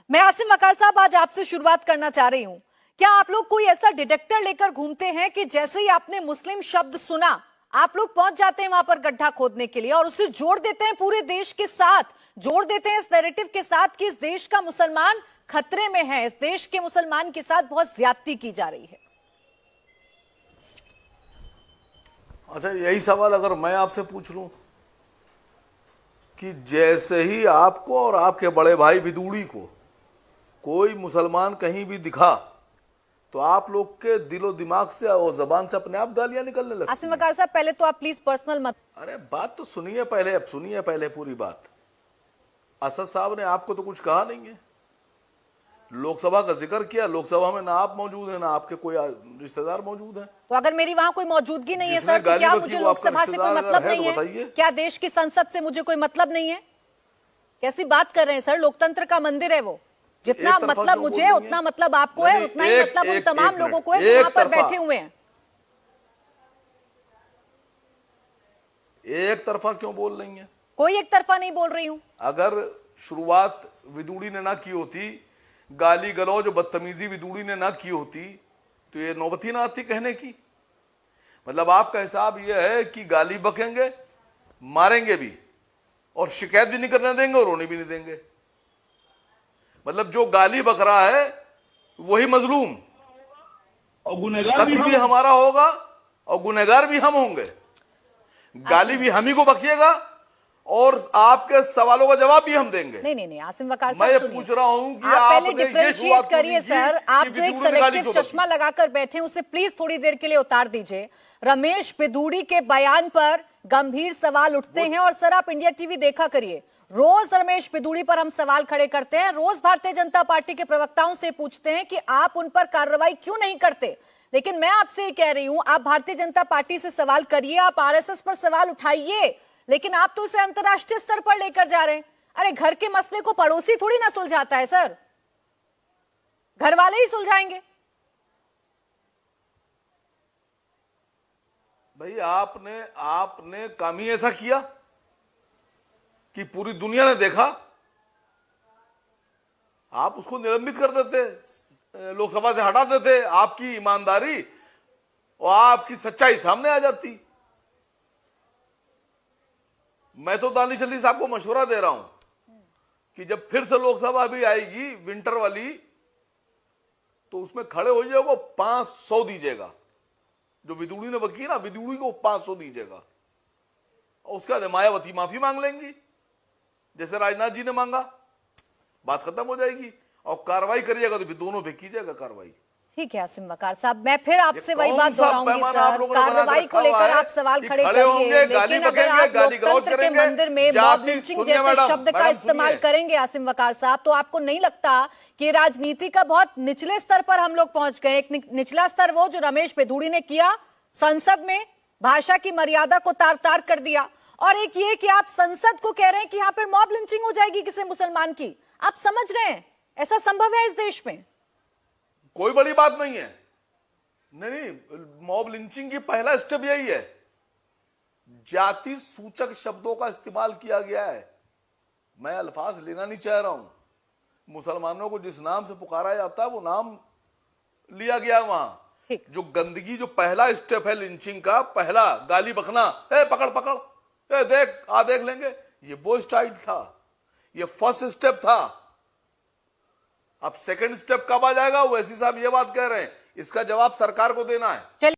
मैं आसिम वकार साहब आज आपसे शुरुआत करना चाह रही हूं। क्या आप लोग कोई ऐसा डिटेक्टर लेकर घूमते हैं कि जैसे ही आपने मुस्लिम शब्द सुना आप लोग पहुंच जाते हैं वहां पर गड्ढा खोदने के लिए और उसे जोड़ देते हैं पूरे देश के साथ, जोड़ देते हैं इस नैरेटिव के साथ कि इस देश का मुसलमान खतरे में है, इस देश के मुसलमान के साथ बहुत ज्यादती की जा रही है। अच्छा, यही सवाल अगर मैं आपसे पूछ लूं कि जैसे ही आपको और आपके बड़े भाई विदुड़ी को कोई मुसलमान कहीं भी दिखा तो आप लोग के दिलो दिमाग से और जबान से अपने आप गालियां निकलने लगती आसिम वकार साहब, पहले तो आप प्लीज पर्सनल मत। अरे बात तो सुनिए पहले, अब सुनिए पहले पूरी बात। असद साहब ने आपको तो कुछ कहा नहीं है, लोकसभा का जिक्र किया, लोकसभा में ना आप मौजूद हैं ना आपके कोई रिश्तेदार मौजूद हैं। तो अगर मेरी वहां कोई मौजूदगी नहीं है सर, तो क्या मुझे लोकसभा से कोई मतलब नहीं है? क्या देश की संसद से मुझे कोई मतलब नहीं है? कैसी बात कर रहे हैं सर? लोकतंत्र का मंदिर है वो। जितना मतलब मुझे उतना मतलब आपको है, उतना ही मतलब उन तमाम लोगों को है जो वहां पर बैठे हुए हैं। एक तरफा क्यों बोल रही हैं? कोई एक तरफा नहीं बोल रही हूं। अगर शुरुआत विदुड़ी ने ना की होती, गाली गलौज बदतमीजी विदुड़ी ने ना की होती तो ये नौबती ना आती कहने की। मतलब आपका हिसाब यह है कि गाली बकेंगे, मारेंगे भी और शिकायत भी नहीं करने देंगे और रोने भी नहीं देंगे। मतलब जो गाली बक रहा है वही मजलूम और गुनहगार भी हमारा होगा और गुनहगार भी हम होंगे। गाली भी हम ही को बकिएगा और आपके सवालों का जवाब भी हम देंगे। नहीं आसिम वकार मैं ये पूछ रहा हूं कि आप पहले आपने डिफरेंशिएट करिए सर। आप जो एक सेलेक्टिव तो चश्मा लगाकर बैठे उसे प्लीज थोड़ी देर के लिए उतार दीजिए। रमेश बिधूड़ी के बयान पर गंभीर सवाल उठते हैं और सर आप इंडिया टीवी देखा करिए, रोज रमेश बिधूड़ी पर हम सवाल खड़े करते हैं, रोज भारतीय जनता पार्टी के प्रवक्ताओं से पूछते हैं कि आप उन पर कार्रवाई क्यों नहीं करते। लेकिन मैं आपसे ये कह रही हूं, आप भारतीय जनता पार्टी से सवाल करिए, आप आरएसएस पर सवाल उठाइए, लेकिन आप तो उसे अंतर्राष्ट्रीय स्तर पर लेकर जा रहे हैं। अरे घर के मसले को पड़ोसी थोड़ी ना सुलझाता है सर, घर वाले ही सुलझाएंगे। भाई आपने काम ही ऐसा किया कि पूरी दुनिया ने देखा, आप उसको निलंबित कर देते, लोकसभा से हटा देते, आपकी ईमानदारी और आपकी सच्चाई सामने आ जाती। मैं तो दानिश अली साहब को मशवरा दे रहा हूं कि जब फिर से लोकसभा भी आएगी विंटर वाली तो उसमें खड़े हो जाएगा, 500 दीजिएगा। जो विदुड़ी ने बकी ना, विदुड़ी को 500 दीजिएगा और उसके बाद मायावती माफी मांग लेंगी जैसे राजनाथ जी ने मांगा, बात खत्म हो जाएगी और कार्रवाई करिएगा तो फिर दोनों पे कीजिएगा कार्रवाई। ठीक है आसिम वकार साहब, मैं फिर आपसे वही बात दोहराऊंगी सर, कार्रवाई को लेकर आप सवाल खड़े करिए, लेकिन अगर आप लोकतंत्र के मंदिर में मॉब लिंचिंग जैसे शब्द का इस्तेमाल करेंगे आसिम वकार साहब, तो आपको नहीं लगता कि राजनीति का बहुत निचले स्तर पर हम लोग पहुंच गए? एक निचला स्तर वो जो रमेश बिधूड़ी ने किया, संसद में भाषा की मर्यादा को तार तार कर दिया, और एक ये कि आप संसद को कह रहे हैं कि यहां पर मॉब लिंचिंग हो जाएगी किसी मुसलमान की। आप समझ रहे हैं ऐसा संभव है इस देश में? कोई बड़ी बात नहीं है। नहीं, मॉब लिंचिंग की पहला स्टेप यही है, जाति सूचक शब्दों का इस्तेमाल किया गया है। मैं अल्फाज लेना नहीं चाह रहा हूं, मुसलमानों को जिस नाम से पुकारा जाता है वो नाम लिया गया वहां। जो गंदगी, जो पहला स्टेप है लिंचिंग का, पहला गाली बकना, पकड़ पकड़, देख लेंगे, ये वो स्टाइल था, ये फर्स्ट स्टेप था। अब सेकंड स्टेप कब आ जाएगा, वैसी साहब ये बात कह रहे हैं, इसका जवाब सरकार को देना है।